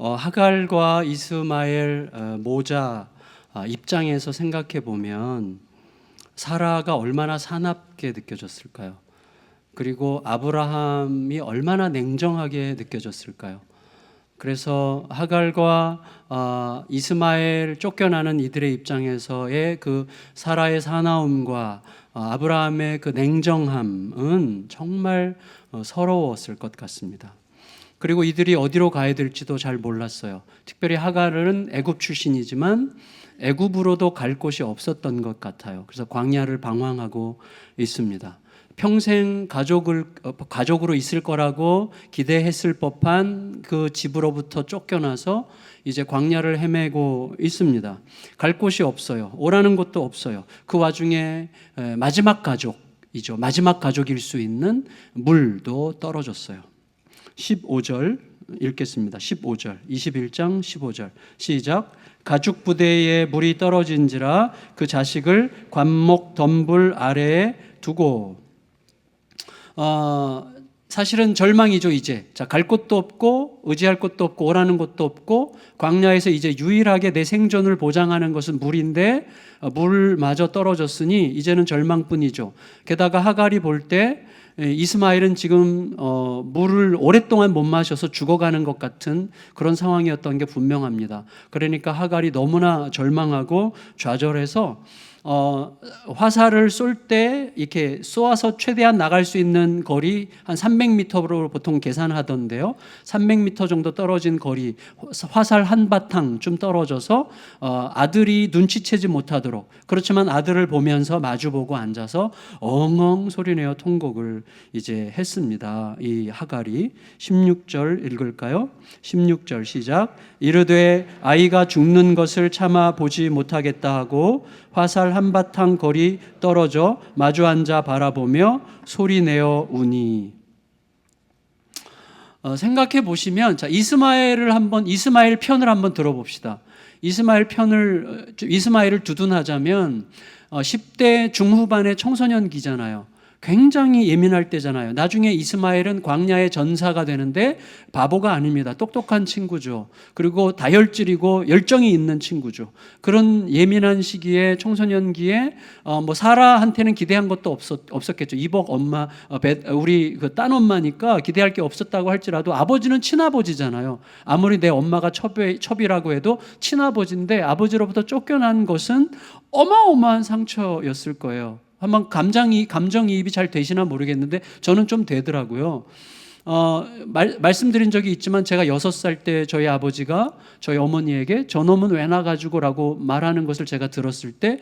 하갈과 이스마엘 모자 입장에서 생각해 보면 사라가 얼마나 사납게 느껴졌을까요? 그리고 아브라함이 얼마나 냉정하게 느껴졌을까요? 그래서 하갈과 이스마엘 쫓겨나는 이들의 입장에서의 그 사라의 사나움과 아브라함의 그 냉정함은 정말 서러웠을 것 같습니다. 그리고 이들이 어디로 가야 될지도 잘 몰랐어요. 특별히 하갈은 애굽 출신이지만 애굽으로도 갈 곳이 없었던 것 같아요. 그래서 광야를 방황하고 있습니다. 평생 가족으로 있을 거라고 기대했을 법한 그 집으로부터 쫓겨나서 이제 광야를 헤매고 있습니다. 갈 곳이 없어요. 오라는 곳도 없어요. 그 와중에 마지막 가족이죠. 마지막 가족일 수 있는 물도 떨어졌어요. 15절 읽겠습니다. 15절, 21장 15절 시작. 가죽 부대에 물이 떨어진지라 그 자식을 관목 덤불 아래에 두고. 사실은 절망이죠. 이제 갈 곳도 없고 의지할 곳도 없고 오라는 곳도 없고 광야에서 이제 유일하게 내 생존을 보장하는 것은 물인데 물마저 떨어졌으니 이제는 절망뿐이죠. 게다가 하갈이 볼 때 이스마엘은 지금 물을 오랫동안 못 마셔서 죽어가는 것 같은 그런 상황이었던 게 분명합니다. 그러니까 하갈이 너무나 절망하고 좌절해서 화살을 쏠 때 이렇게 쏘아서 최대한 나갈 수 있는 거리 한 300m로 보통 계산하던데요. 300m 정도 떨어진 거리, 화살 한 바탕 좀 떨어져서 아들이 눈치채지 못하도록, 그렇지만 아들을 보면서 마주보고 앉아서 엉엉 소리내어 통곡을 이제 했습니다. 이 하갈이. 16절 읽을까요? 16절 시작. 이르되 아이가 죽는 것을 참아 보지 못하겠다 하고 화살 한바탕 거리 떨어져 마주 앉아 바라보며 소리내어 우니. 생각해 보시면 이스마엘 편을 한번 들어봅시다. 이스마엘을 두둔하자면 10대 중후반의 청소년기잖아요. 굉장히 예민할 때잖아요. 나중에 이스마엘은 광야의 전사가 되는데 바보가 아닙니다. 똑똑한 친구죠. 그리고 다혈질이고 열정이 있는 친구죠. 그런 예민한 시기에 청소년기에 사라한테는 기대한 것도 없었겠죠. 이복 엄마, 우리 그 딴 엄마니까 기대할 게 없었다고 할지라도 아버지는 친아버지잖아요. 아무리 내 엄마가 첩이라고 해도 친아버지인데 아버지로부터 쫓겨난 것은 어마어마한 상처였을 거예요. 한번 감정이입이 잘 되시나 모르겠는데 저는 좀 되더라고요. 말씀드린 적이 있지만 제가 6살 때 저희 아버지가 저희 어머니에게 저놈은 왜 나가지고 라고 말하는 것을 제가 들었을 때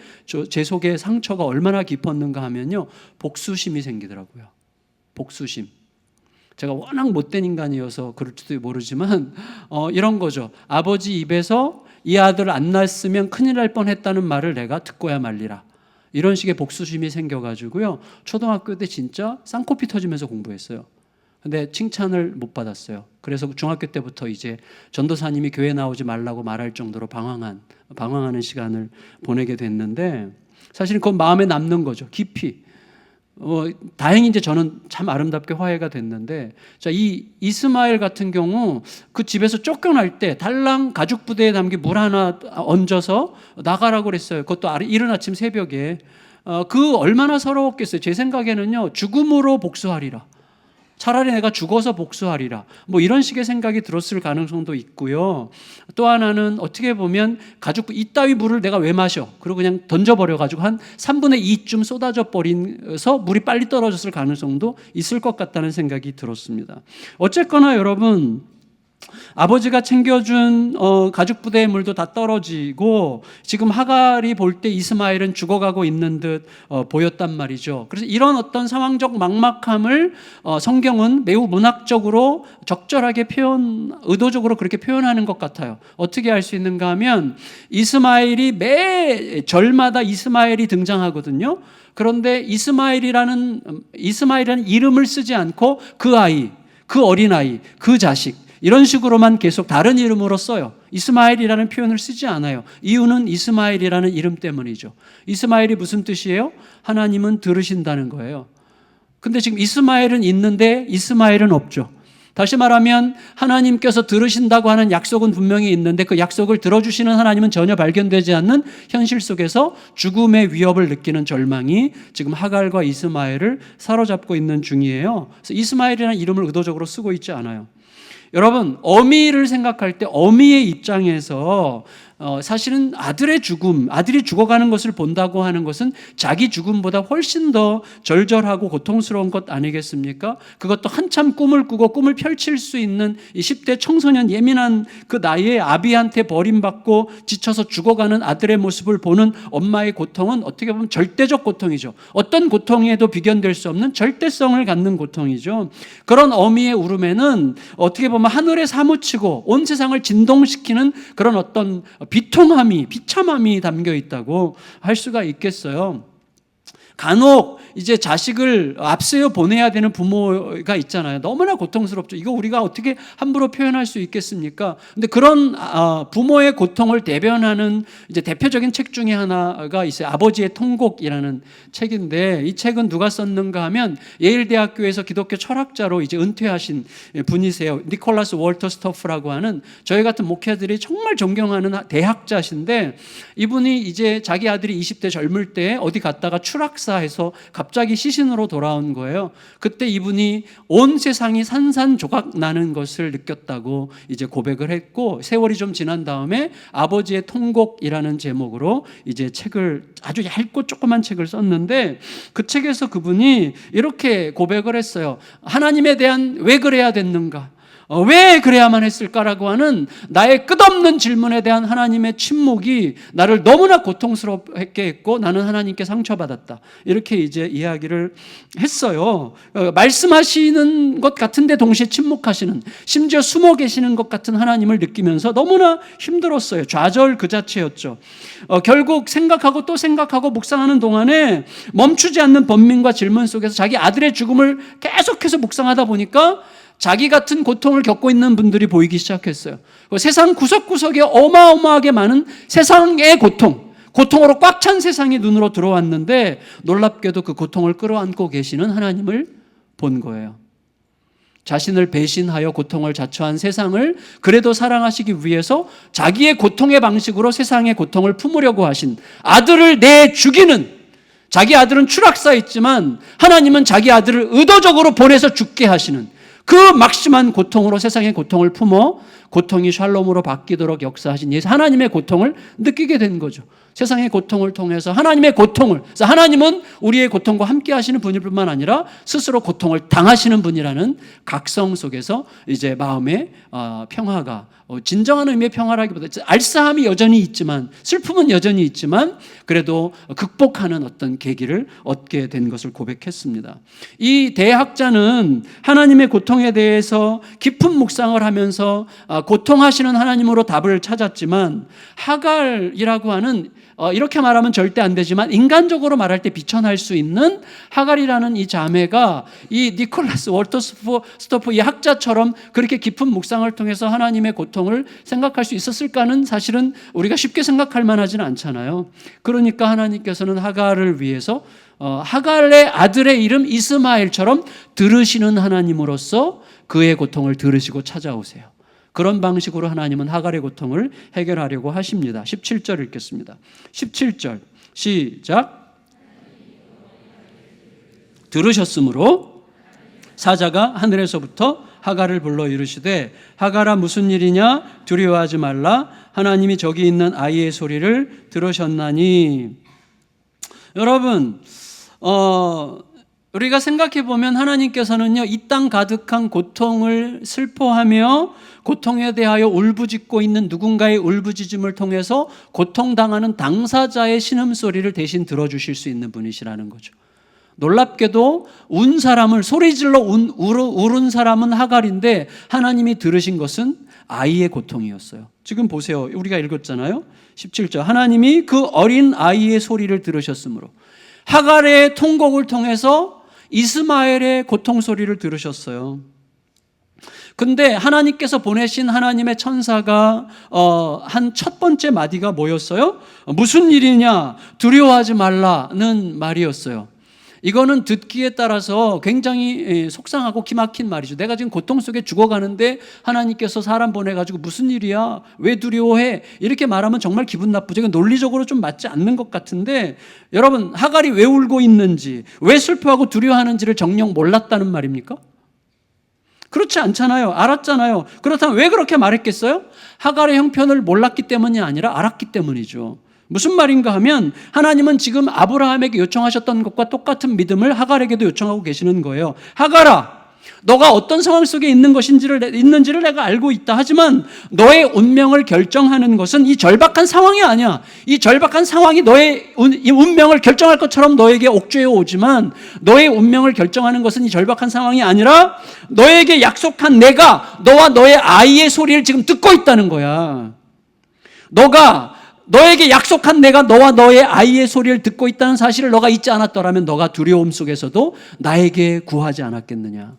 제 속에 상처가 얼마나 깊었는가 하면요, 복수심이 생기더라고요. 복수심. 제가 워낙 못된 인간이어서 그럴지도 모르지만 이런 거죠. 아버지 입에서 이 아들 안 낳았으면 큰일 날 뻔했다는 말을 내가 듣고야 말리라. 이런 식의 복수심이 생겨가지고요, 초등학교 때 진짜 쌍코피 터지면서 공부했어요. 근데 칭찬을 못 받았어요. 그래서 중학교 때부터 이제 전도사님이 교회 나오지 말라고 말할 정도로 방황하는 시간을 보내게 됐는데, 사실은 그건 마음에 남는 거죠. 깊이. 다행히 이제 저는 참 아름답게 화해가 됐는데, 자, 이 이스마엘 같은 경우 그 집에서 쫓겨날 때 달랑 가죽 부대에 담긴 물 하나 얹어서 나가라고 그랬어요. 그것도 이른 아침 새벽에. 그 얼마나 서러웠겠어요. 제 생각에는요, 죽음으로 복수하리라. 차라리 내가 죽어서 복수하리라. 이런 식의 생각이 들었을 가능성도 있고요. 또 하나는 어떻게 보면 이따위 물을 내가 왜 마셔? 그리고 그냥 던져버려가지고 한 3분의 2쯤 쏟아져 버려서 물이 빨리 떨어졌을 가능성도 있을 것 같다는 생각이 들었습니다. 어쨌거나 여러분, 아버지가 챙겨준 가죽 부대의 물도 다 떨어지고 지금 하갈이 볼 때 이스마엘은 죽어가고 있는 듯 보였단 말이죠. 그래서 이런 어떤 상황적 막막함을 성경은 매우 문학적으로 적절하게 의도적으로 그렇게 표현하는 것 같아요. 어떻게 알 수 있는가 하면 이스마엘이 매 절마다 이스마엘이 등장하거든요. 그런데 이스마엘이라는 이름을 쓰지 않고 그 아이, 그 어린아이, 그 자식, 이런 식으로만 계속 다른 이름으로 써요. 이스마엘이라는 표현을 쓰지 않아요. 이유는 이스마엘이라는 이름 때문이죠. 이스마엘이 무슨 뜻이에요? 하나님은 들으신다는 거예요. 근데 지금 이스마엘은 있는데 이스마엘은 없죠. 다시 말하면 하나님께서 들으신다고 하는 약속은 분명히 있는데 그 약속을 들어주시는 하나님은 전혀 발견되지 않는 현실 속에서 죽음의 위협을 느끼는 절망이 지금 하갈과 이스마엘을 사로잡고 있는 중이에요. 그래서 이스마엘이라는 이름을 의도적으로 쓰고 있지 않아요. 여러분, 어미를 생각할 때 어미의 입장에서 사실은 아들의 죽음, 아들이 죽어가는 것을 본다고 하는 것은 자기 죽음보다 훨씬 더 절절하고 고통스러운 것 아니겠습니까? 그것도 한참 꿈을 꾸고 꿈을 펼칠 수 있는 이 10대 청소년 예민한 그 나이에 아비한테 버림받고 지쳐서 죽어가는 아들의 모습을 보는 엄마의 고통은 어떻게 보면 절대적 고통이죠. 어떤 고통에도 비견될 수 없는 절대성을 갖는 고통이죠. 그런 어미의 울음에는 어떻게 보면 하늘에 사무치고 온 세상을 진동시키는 그런 어떤 비통함이, 비참함이 담겨 있다고 할 수가 있겠어요. 간혹 이제 자식을 앞세워 보내야 되는 부모가 있잖아요. 너무나 고통스럽죠. 이거 우리가 어떻게 함부로 표현할 수 있겠습니까? 근데 그런 부모의 고통을 대변하는 이제 대표적인 책 중에 하나가 있어요. 아버지의 통곡이라는 책인데, 이 책은 누가 썼는가 하면 예일대학교에서 기독교 철학자로 이제 은퇴하신 분이세요. 니콜라스 월터 스토프라고 하는 저희 같은 목회자들이 정말 존경하는 대학자신데, 이분이 이제 자기 아들이 20대 젊을 때 어디 갔다가 추락사해서 갑자기 시신으로 돌아온 거예요. 그때 이분이 온 세상이 산산조각 나는 것을 느꼈다고 이제 고백을 했고, 세월이 좀 지난 다음에 아버지의 통곡이라는 제목으로 이제 책을, 아주 얇고 조그만 책을 썼는데, 그 책에서 그분이 이렇게 고백을 했어요. 하나님에 대한 왜 그래야 됐는가? 왜 그래야만 했을까라고 하는 나의 끝없는 질문에 대한 하나님의 침묵이 나를 너무나 고통스럽게 했고, 나는 하나님께 상처받았다. 이렇게 이제 이야기를 했어요. 말씀하시는 것 같은데 동시에 침묵하시는, 심지어 숨어 계시는 것 같은 하나님을 느끼면서 너무나 힘들었어요. 좌절 그 자체였죠. 결국 생각하고 또 생각하고 묵상하는 동안에 멈추지 않는 번민과 질문 속에서 자기 아들의 죽음을 계속해서 묵상하다 보니까 자기 같은 고통을 겪고 있는 분들이 보이기 시작했어요. 세상 구석구석에 어마어마하게 많은 세상의 고통으로 꽉 찬 세상이 눈으로 들어왔는데, 놀랍게도 그 고통을 끌어안고 계시는 하나님을 본 거예요. 자신을 배신하여 고통을 자초한 세상을 그래도 사랑하시기 위해서 자기의 고통의 방식으로 세상의 고통을 품으려고 하신 아들을 내 죽이는, 자기 아들은 추락사했지만 하나님은 자기 아들을 의도적으로 보내서 죽게 하시는 그 막심한 고통으로 세상의 고통을 품어 고통이 샬롬으로 바뀌도록 역사하신 예수 하나님의 고통을 느끼게 된 거죠. 세상의 고통을 통해서 하나님의 고통을, 그래서 하나님은 우리의 고통과 함께 하시는 분일 뿐만 아니라 스스로 고통을 당하시는 분이라는 각성 속에서 이제 마음의 평화가, 진정한 의미의 평화라기보다 알싸함이 여전히 있지만, 슬픔은 여전히 있지만 그래도 극복하는 어떤 계기를 얻게 된 것을 고백했습니다. 이 대학자는 하나님의 고통에 대해서 깊은 묵상을 하면서 고통하시는 하나님으로 답을 찾았지만, 하갈이라고 하는, 이렇게 말하면 절대 안 되지만 인간적으로 말할 때 비천할 수 있는 하갈이라는 이 자매가 이 니콜라스 월터 스토프 이 학자처럼 그렇게 깊은 묵상을 통해서 하나님의 고통을 생각할 수 있었을까는 사실은 우리가 쉽게 생각할 만하지는 않잖아요. 그러니까 하나님께서는 하갈을 위해서 하갈의 아들의 이름 이스마엘처럼 들으시는 하나님으로서 그의 고통을 들으시고 찾아오세요. 그런 방식으로 하나님은 하갈의 고통을 해결하려고 하십니다. 17절 읽겠습니다. 17절 시작. 들으셨으므로 사자가 하늘에서부터 하갈을 불러 이르시되, 하갈아 무슨 일이냐? 두려워하지 말라. 하나님이 저기 있는 아이의 소리를 들으셨나니. 여러분, 우리가 생각해 보면 하나님께서는요, 이 땅 가득한 고통을 슬퍼하며 고통에 대하여 울부짖고 있는 누군가의 울부짖음을 통해서 고통당하는 당사자의 신음소리를 대신 들어주실 수 있는 분이시라는 거죠. 놀랍게도 운 사람을, 소리질러 울은 사람은 하갈인데 하나님이 들으신 것은 아이의 고통이었어요. 지금 보세요. 우리가 읽었잖아요. 17절. 하나님이 그 어린 아이의 소리를 들으셨으므로, 하갈의 통곡을 통해서 이스마엘의 고통 소리를 들으셨어요. 근데 하나님께서 보내신 하나님의 천사가 한 첫 번째 마디가 뭐였어요? 무슨 일이냐? 두려워하지 말라는 말이었어요. 이거는 듣기에 따라서 굉장히 속상하고 기막힌 말이죠. 내가 지금 고통 속에 죽어가는데 하나님께서 사람 보내가지고 무슨 일이야? 왜 두려워해? 이렇게 말하면 정말 기분 나쁘죠. 이건 논리적으로 좀 맞지 않는 것 같은데, 여러분, 하갈이 왜 울고 있는지, 왜 슬퍼하고 두려워하는지를 정녕 몰랐다는 말입니까? 그렇지 않잖아요. 알았잖아요. 그렇다면 왜 그렇게 말했겠어요? 하갈의 형편을 몰랐기 때문이 아니라 알았기 때문이죠. 무슨 말인가 하면 하나님은 지금 아브라함에게 요청하셨던 것과 똑같은 믿음을 하갈에게도 요청하고 계시는 거예요. 하갈아, 너가 어떤 상황 속에 있는지를 내가 알고 있다. 하지만 너의 운명을 결정하는 것은 이 절박한 상황이 아니야. 이 절박한 상황이 너의 운명을 결정할 것처럼 너에게 옥죄어 오지만, 너의 운명을 결정하는 것은 이 절박한 상황이 아니라 너에게 약속한 내가 너와 너의 아이의 소리를 지금 듣고 있다는 거야. 너에게 약속한 내가 너와 너의 아이의 소리를 듣고 있다는 사실을 너가 잊지 않았더라면 너가 두려움 속에서도 나에게 구하지 않았겠느냐.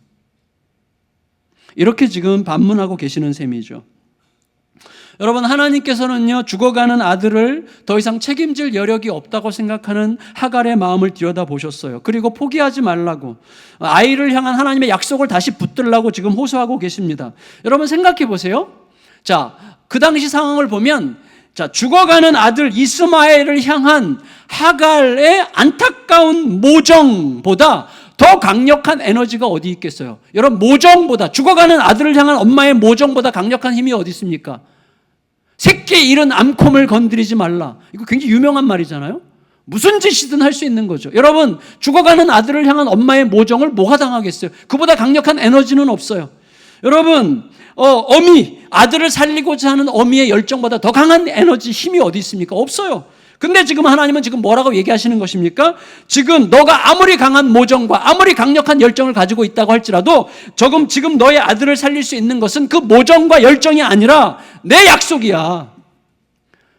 이렇게 지금 반문하고 계시는 셈이죠. 여러분, 하나님께서는요, 죽어가는 아들을 더 이상 책임질 여력이 없다고 생각하는 하갈의 마음을 들여다보셨어요. 그리고 포기하지 말라고, 아이를 향한 하나님의 약속을 다시 붙들라고 지금 호소하고 계십니다. 여러분, 생각해 보세요. 자, 그 당시 상황을 보면, 죽어가는 아들 이스마엘을 향한 하갈의 안타까운 모정보다 더 강력한 에너지가 어디 있겠어요? 여러분, 모정보다, 죽어가는 아들을 향한 엄마의 모정보다 강력한 힘이 어디 있습니까? 새끼 잃은 암콤을 건드리지 말라. 이거 굉장히 유명한 말이잖아요. 무슨 짓이든 할 수 있는 거죠. 여러분, 죽어가는 아들을 향한 엄마의 모정을 뭐가 당하겠어요? 그보다 강력한 에너지는 없어요. 여러분, 어미, 아들을 살리고자 하는 어미의 열정보다 더 강한 에너지, 힘이 어디 있습니까? 없어요. 근데 지금 하나님은 지금 뭐라고 얘기하시는 것입니까? 지금 너가 아무리 강한 모정과 아무리 강력한 열정을 가지고 있다고 할지라도 지금 너의 아들을 살릴 수 있는 것은 그 모정과 열정이 아니라 내 약속이야.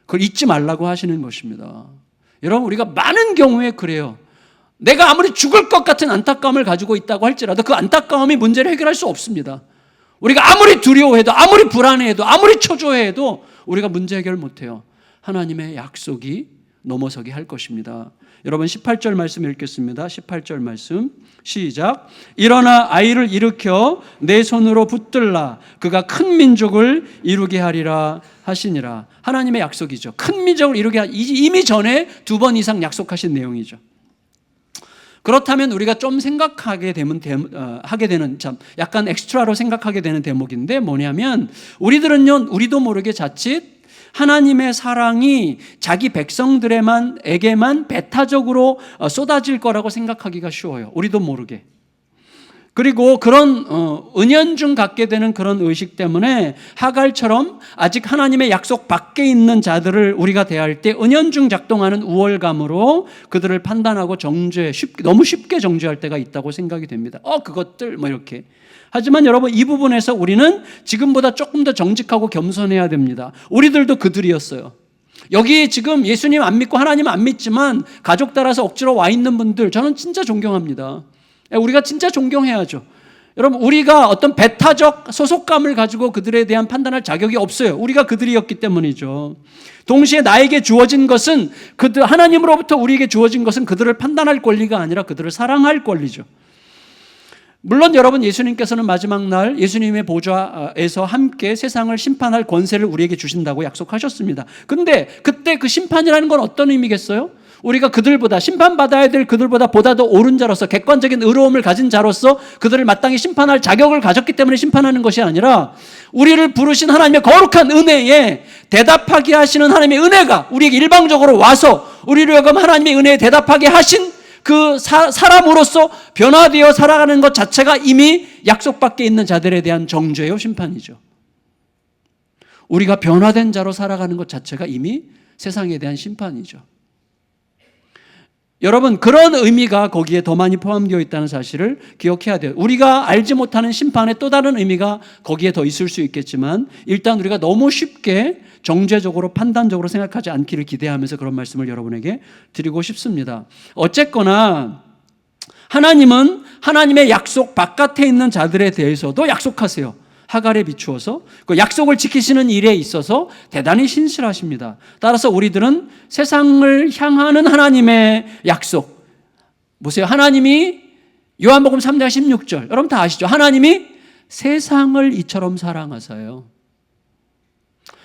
그걸 잊지 말라고 하시는 것입니다. 여러분, 우리가 많은 경우에 그래요. 내가 아무리 죽을 것 같은 안타까움을 가지고 있다고 할지라도 그 안타까움이 문제를 해결할 수 없습니다. 우리가 아무리 두려워해도, 아무리 불안해해도, 아무리 초조해해도 우리가 문제 해결 못해요. 하나님의 약속이 넘어서게 할 것입니다. 여러분, 18절 말씀 읽겠습니다. 18절 말씀 시작. 일어나 아이를 일으켜 내 손으로 붙들라. 그가 큰 민족을 이루게 하리라 하시니라. 하나님의 약속이죠. 큰 민족을 이루게 이미 전에 2번 이상 약속하신 내용이죠. 그렇다면 우리가 좀 생각하게 되는 참 약간 엑스트라로 생각하게 되는 대목인데, 뭐냐면 우리도 모르게 자칫 하나님의 사랑이 자기 백성들에게만 배타적으로 쏟아질 거라고 생각하기가 쉬워요. 우리도 모르게. 그리고 그런 은연중 갖게 되는 그런 의식 때문에 하갈처럼 아직 하나님의 약속 밖에 있는 자들을 우리가 대할 때 은연중 작동하는 우월감으로 그들을 판단하고 너무 쉽게 정죄할 때가 있다고 생각이 됩니다. 그것들 이렇게. 하지만 여러분, 이 부분에서 우리는 지금보다 조금 더 정직하고 겸손해야 됩니다. 우리들도 그들이었어요. 여기 지금 예수님 안 믿고 하나님 안 믿지만 가족 따라서 억지로 와 있는 분들, 저는 진짜 존경합니다. 우리가 진짜 존경해야죠. 여러분, 우리가 어떤 배타적 소속감을 가지고 그들에 대한 판단할 자격이 없어요. 우리가 그들이었기 때문이죠. 동시에 나에게 주어진 것은, 하나님으로부터 우리에게 주어진 것은 그들을 판단할 권리가 아니라 그들을 사랑할 권리죠. 물론 여러분, 예수님께서는 마지막 날 예수님의 보좌에서 함께 세상을 심판할 권세를 우리에게 주신다고 약속하셨습니다. 근데 그때 그 심판이라는 건 어떤 의미겠어요? 우리가 심판받아야 될 그들보다 보다 더 옳은 자로서, 객관적인 의로움을 가진 자로서 그들을 마땅히 심판할 자격을 가졌기 때문에 심판하는 것이 아니라, 우리를 부르신 하나님의 거룩한 은혜에 대답하게 하시는 하나님의 은혜가 우리에게 일방적으로 와서 우리를 여금 하나님의 은혜에 대답하게 하신 그 사람으로서 변화되어 살아가는 것 자체가 이미 약속 밖에 있는 자들에 대한 정죄요, 심판이죠. 우리가 변화된 자로 살아가는 것 자체가 이미 세상에 대한 심판이죠. 여러분, 그런 의미가 거기에 더 많이 포함되어 있다는 사실을 기억해야 돼요. 우리가 알지 못하는 심판의 또 다른 의미가 거기에 더 있을 수 있겠지만, 일단 우리가 너무 쉽게 정죄적으로 판단적으로 생각하지 않기를 기대하면서 그런 말씀을 여러분에게 드리고 싶습니다. 어쨌거나 하나님은 하나님의 약속 바깥에 있는 자들에 대해서도 약속하세요. 하갈에 비추어서 그 약속을 지키시는 일에 있어서 대단히 신실하십니다. 따라서 우리들은 세상을 향하는 하나님의 약속, 보세요. 하나님이 요한복음 3장 16절 여러분 다 아시죠? 하나님이 세상을 이처럼 사랑하사요.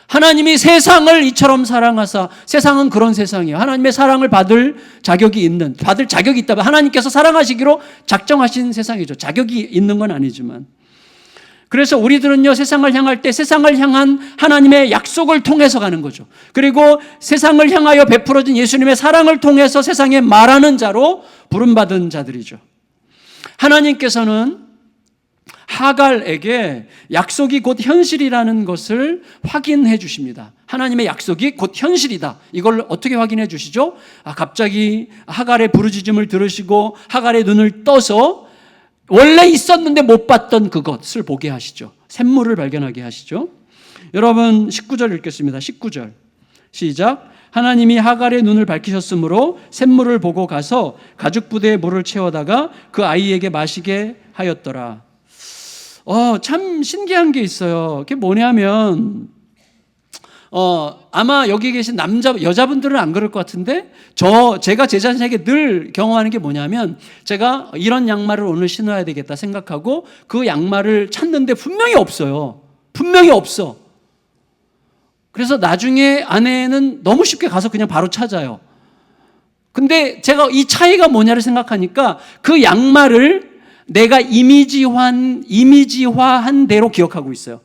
하나님이 세상을 이처럼 사랑하사, 세상은 그런 세상이에요. 하나님의 사랑을 받을 자격이 있다면 하나님께서 사랑하시기로 작정하신 세상이죠. 자격이 있는 건 아니지만. 그래서 우리들은요, 세상을 향할 때 세상을 향한 하나님의 약속을 통해서 가는 거죠. 그리고 세상을 향하여 베풀어진 예수님의 사랑을 통해서 세상에 말하는 자로 부름받은 자들이죠. 하나님께서는 하갈에게 약속이 곧 현실이라는 것을 확인해 주십니다. 하나님의 약속이 곧 현실이다. 이걸 어떻게 확인해 주시죠? 갑자기 하갈의 부르짖음을 들으시고 하갈의 눈을 떠서 원래 있었는데 못 봤던 그것을 보게 하시죠. 샘물을 발견하게 하시죠. 여러분 19절 읽겠습니다. 19절 시작. 하나님이 하갈의 눈을 밝히셨으므로 샘물을 보고 가서 가죽 부대에 물을 채워다가 그 아이에게 마시게 하였더라. 참 신기한 게 있어요. 그게 뭐냐면 아마 여기 계신 여자분들은 안 그럴 것 같은데 제가 제 자신에게 늘 경험하는 게 뭐냐면 제가 이런 양말을 오늘 신어야 되겠다 생각하고 그 양말을 찾는데 분명히 없어요. 분명히 없어. 그래서 나중에 아내는 너무 쉽게 가서 그냥 바로 찾아요. 근데 제가 이 차이가 뭐냐를 생각하니까 그 양말을 내가 이미지화한 대로 기억하고 있어요.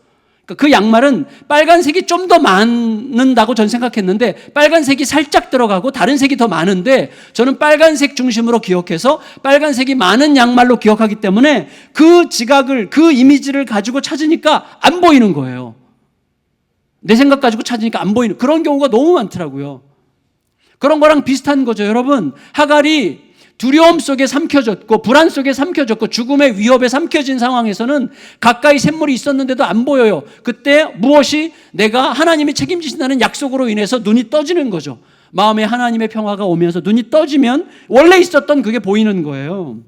그 양말은 빨간색이 좀 더 많은다고 전 생각했는데 빨간색이 살짝 들어가고 다른 색이 더 많은데 저는 빨간색 중심으로 기억해서 빨간색이 많은 양말로 기억하기 때문에 그 지각을, 그 이미지를 가지고 찾으니까 안 보이는 거예요. 내 생각 가지고 찾으니까 안 보이는 그런 경우가 너무 많더라고요. 그런 거랑 비슷한 거죠. 여러분, 하갈이 두려움 속에 삼켜졌고 불안 속에 삼켜졌고 죽음의 위협에 삼켜진 상황에서는 가까이 샘물이 있었는데도 안 보여요. 그때 무엇이 내가 하나님이 책임지신다는 약속으로 인해서 눈이 떠지는 거죠. 마음에 하나님의 평화가 오면서 눈이 떠지면 원래 있었던 그게 보이는 거예요.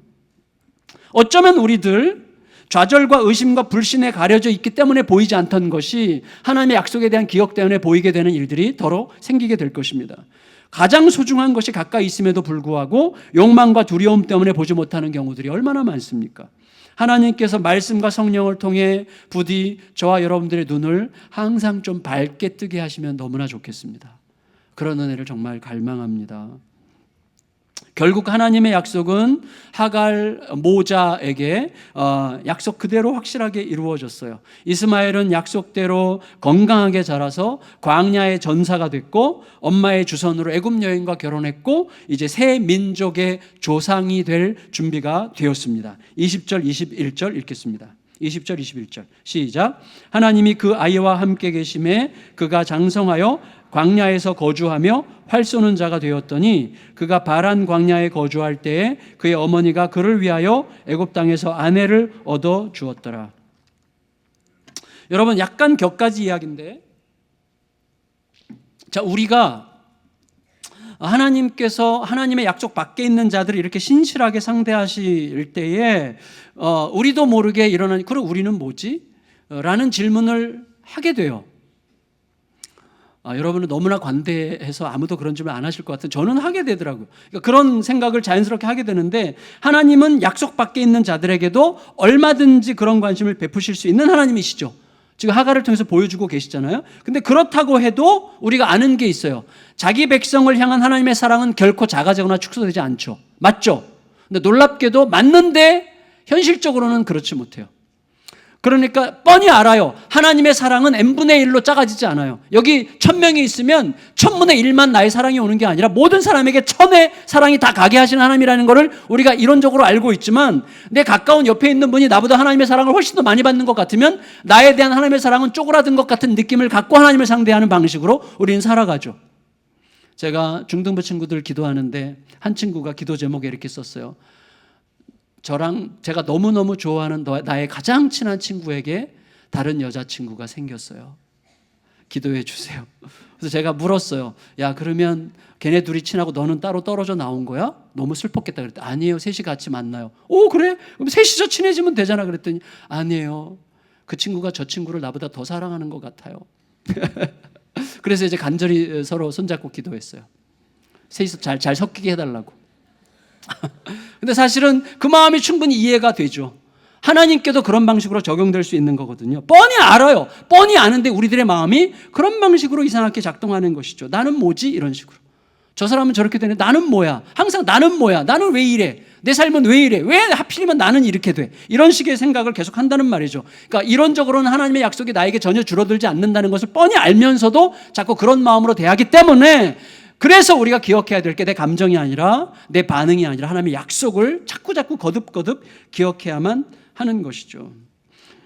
어쩌면 우리들 좌절과 의심과 불신에 가려져 있기 때문에 보이지 않던 것이 하나님의 약속에 대한 기억 때문에 보이게 되는 일들이 더러 생기게 될 것입니다. 가장 소중한 것이 가까이 있음에도 불구하고 욕망과 두려움 때문에 보지 못하는 경우들이 얼마나 많습니까? 하나님께서 말씀과 성령을 통해 부디 저와 여러분들의 눈을 항상 좀 밝게 뜨게 하시면 너무나 좋겠습니다. 그런 은혜를 정말 갈망합니다. 결국 하나님의 약속은 하갈 모자에게 약속 그대로 확실하게 이루어졌어요. 이스마엘은 약속대로 건강하게 자라서 광야의 전사가 됐고 엄마의 주선으로 애굽 여인과 결혼했고 이제 새 민족의 조상이 될 준비가 되었습니다. 20절 21절 읽겠습니다. 20절 21절 시작. 하나님이 그 아이와 함께 계심에 그가 장성하여 광야에서 거주하며 활 쏘는 자가 되었더니 그가 바란 광야에 거주할 때에 그의 어머니가 그를 위하여 애굽 땅에서 아내를 얻어 주었더라. 여러분 약간 격가지 이야기인데 자 우리가 하나님께서 하나님의 약속 밖에 있는 자들을 이렇게 신실하게 상대하실 때에 우리도 모르게 일어나는 그럼 우리는 뭐지? 라는 질문을 하게 돼요. 여러분은 너무나 관대해서 아무도 그런 질문 안 하실 것 같은 저는 하게 되더라고요. 그러니까 그런 생각을 자연스럽게 하게 되는데 하나님은 약속 밖에 있는 자들에게도 얼마든지 그런 관심을 베푸실 수 있는 하나님이시죠. 지금 하갈을 통해서 보여주고 계시잖아요. 근데 그렇다고 해도 우리가 아는 게 있어요. 자기 백성을 향한 하나님의 사랑은 결코 작아지거나 축소되지 않죠. 맞죠? 근데 놀랍게도 맞는데 현실적으로는 그렇지 못해요. 그러니까 뻔히 알아요. 하나님의 사랑은 n분의 1로 작아지지 않아요. 여기 1000명이 있으면 1000분의 1만 나의 사랑이 오는 게 아니라 모든 사람에게 1000의 사랑이 다 가게 하시는 하나님이라는 것을 우리가 이론적으로 알고 있지만 내 가까운 옆에 있는 분이 나보다 하나님의 사랑을 훨씬 더 많이 받는 것 같으면 나에 대한 하나님의 사랑은 쪼그라든 것 같은 느낌을 갖고 하나님을 상대하는 방식으로 우리는 살아가죠. 제가 중등부 친구들 기도하는데 한 친구가 기도 제목에 이렇게 썼어요. 제가 너무너무 좋아하는 나의 가장 친한 친구에게 다른 여자친구가 생겼어요. 기도해 주세요. 그래서 제가 물었어요. 야 그러면 걔네 둘이 친하고 너는 따로 떨어져 나온 거야? 너무 슬펐겠다 그랬더니 아니에요. 셋이 같이 만나요. 오 그래? 그럼 셋이서 친해지면 되잖아 그랬더니 아니에요. 그 친구가 저 친구를 나보다 더 사랑하는 것 같아요. 그래서 이제 간절히 서로 손잡고 기도했어요. 셋이서 잘 섞이게 해달라고. 근데 사실은 그 마음이 충분히 이해가 되죠. 하나님께도 그런 방식으로 적용될 수 있는 거거든요. 뻔히 알아요. 뻔히 아는데 우리들의 마음이 그런 방식으로 이상하게 작동하는 것이죠. 나는 뭐지? 이런 식으로. 저 사람은 저렇게 되네. 나는 뭐야? 항상 나는 뭐야? 나는 왜 이래? 내 삶은 왜 이래? 왜 하필이면 나는 이렇게 돼? 이런 식의 생각을 계속 한다는 말이죠. 그러니까 이론적으로는 하나님의 약속이 나에게 전혀 줄어들지 않는다는 것을 뻔히 알면서도 자꾸 그런 마음으로 대하기 때문에, 그래서 우리가 기억해야 될 게 내 감정이 아니라 내 반응이 아니라 하나님의 약속을 자꾸 거듭거듭 기억해야만 하는 것이죠.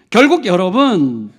결국 여러분,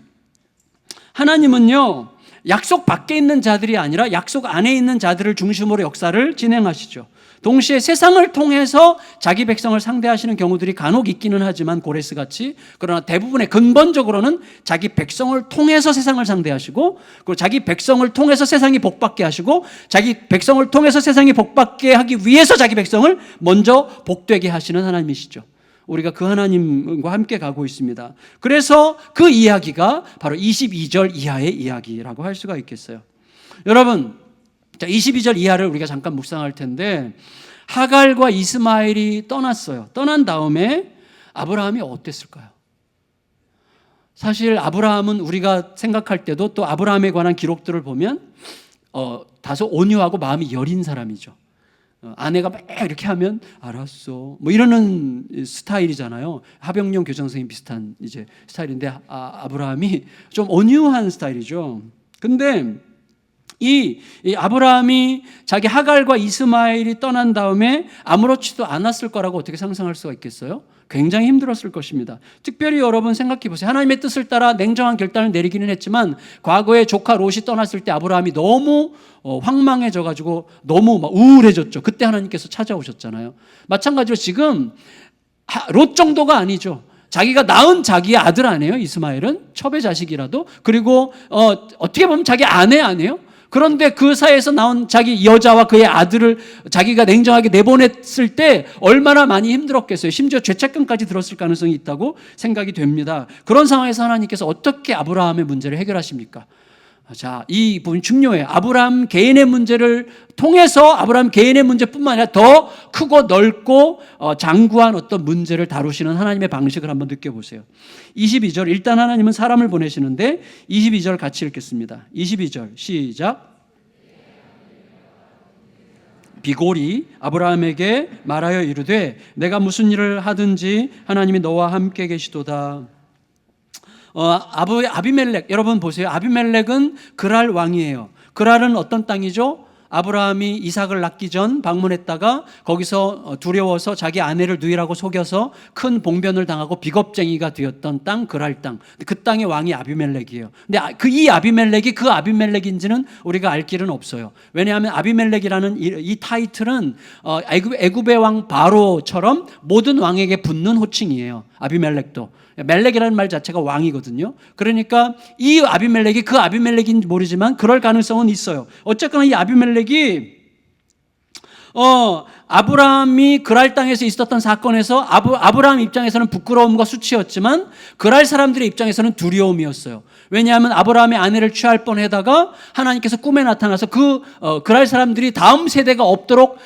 하나님은요, 약속 밖에 있는 자들이 아니라 약속 안에 있는 자들을 중심으로 역사를 진행하시죠. 동시에 세상을 통해서 자기 백성을 상대하시는 경우들이 간혹 있기는 하지만 고레스같이, 그러나 대부분의 근본적으로는 자기 백성을 통해서 세상을 상대하시고, 그리고 자기 백성을 통해서 세상이 복받게 하시고, 자기 백성을 통해서 세상이 복받게 하기 위해서 자기 백성을 먼저 복되게 하시는 하나님이시죠. 우리가 그 하나님과 함께 가고 있습니다. 그래서 그 이야기가 바로 22절 이하의 이야기라고 할 수가 있겠어요. 여러분, 22절 이하를 우리가 잠깐 묵상할 텐데, 하갈과 이스마엘이 떠났어요. 떠난 다음에 아브라함이 어땠을까요? 사실 아브라함은 우리가 생각할 때도 또 아브라함에 관한 기록들을 보면 다소 온유하고 마음이 여린 사람이죠. 아내가 막 이렇게 하면 알았어 뭐 이러는 스타일이잖아요. 하병용 교장 선생님 비슷한 이제 스타일인데, 아브라함이 좀 온유한 스타일이죠. 근데 이 아브라함이 자기 하갈과 이스마엘이 떠난 다음에 아무렇지도 않았을 거라고 어떻게 상상할 수가 있겠어요? 굉장히 힘들었을 것입니다. 특별히 여러분 생각해 보세요. 하나님의 뜻을 따라 냉정한 결단을 내리기는 했지만, 과거에 조카 롯이 떠났을 때 아브라함이 너무 황망해져 가지고 너무 막 우울해졌죠. 그때 하나님께서 찾아오셨잖아요. 마찬가지로 지금 롯 정도가 아니죠. 자기가 낳은 자기의 아들 아니에요? 이스마엘은 첩의 자식이라도. 그리고 어떻게 보면 자기 아내 아니에요? 그런데 그 사이에서 나온 자기 여자와 그의 아들을 자기가 냉정하게 내보냈을 때 얼마나 많이 힘들었겠어요. 심지어 죄책감까지 들었을 가능성이 있다고 생각이 됩니다. 그런 상황에서 하나님께서 어떻게 아브라함의 문제를 해결하십니까? 자, 이 부분이 중요해요. 아브라함 개인의 문제를 통해서 아브라함 개인의 문제뿐만 아니라 더 크고 넓고 장구한 어떤 문제를 다루시는 하나님의 방식을 한번 느껴보세요. 22절, 일단 하나님은 사람을 보내시는데 22절 같이 읽겠습니다. 22절 시작. 비골이 아브라함에게 말하여 이르되 내가 무슨 일을 하든지 하나님이 너와 함께 계시도다. 아비멜렉, 여러분 보세요. 아비멜렉은 그랄 왕이에요. 그랄은 어떤 땅이죠? 아브라함이 이삭을 낳기 전 방문했다가 거기서 두려워서 자기 아내를 누이라고 속여서 큰 봉변을 당하고 비겁쟁이가 되었던 땅, 그랄 땅. 그 땅의 왕이 아비멜렉이에요. 근데 이 아비멜렉이 그 아비멜렉인지는 우리가 알 길은 없어요. 왜냐하면 아비멜렉이라는 이 타이틀은 애굽의 왕 바로처럼 모든 왕에게 붙는 호칭이에요. 아비멜렉도. 멜렉이라는 말 자체가 왕이거든요. 그러니까 이 아비멜렉이 그 아비멜렉인지 모르지만 그럴 가능성은 있어요. 어쨌거나 이 아비멜렉이 아브라함이 그랄 땅에서 있었던 사건에서 아브라함 입장에서는 부끄러움과 수치였지만 그랄 사람들의 입장에서는 두려움이었어요. 왜냐하면 아브라함의 아내를 취할 뻔하다가 하나님께서 꿈에 나타나서 그랄 사람들이 다음 세대가 없도록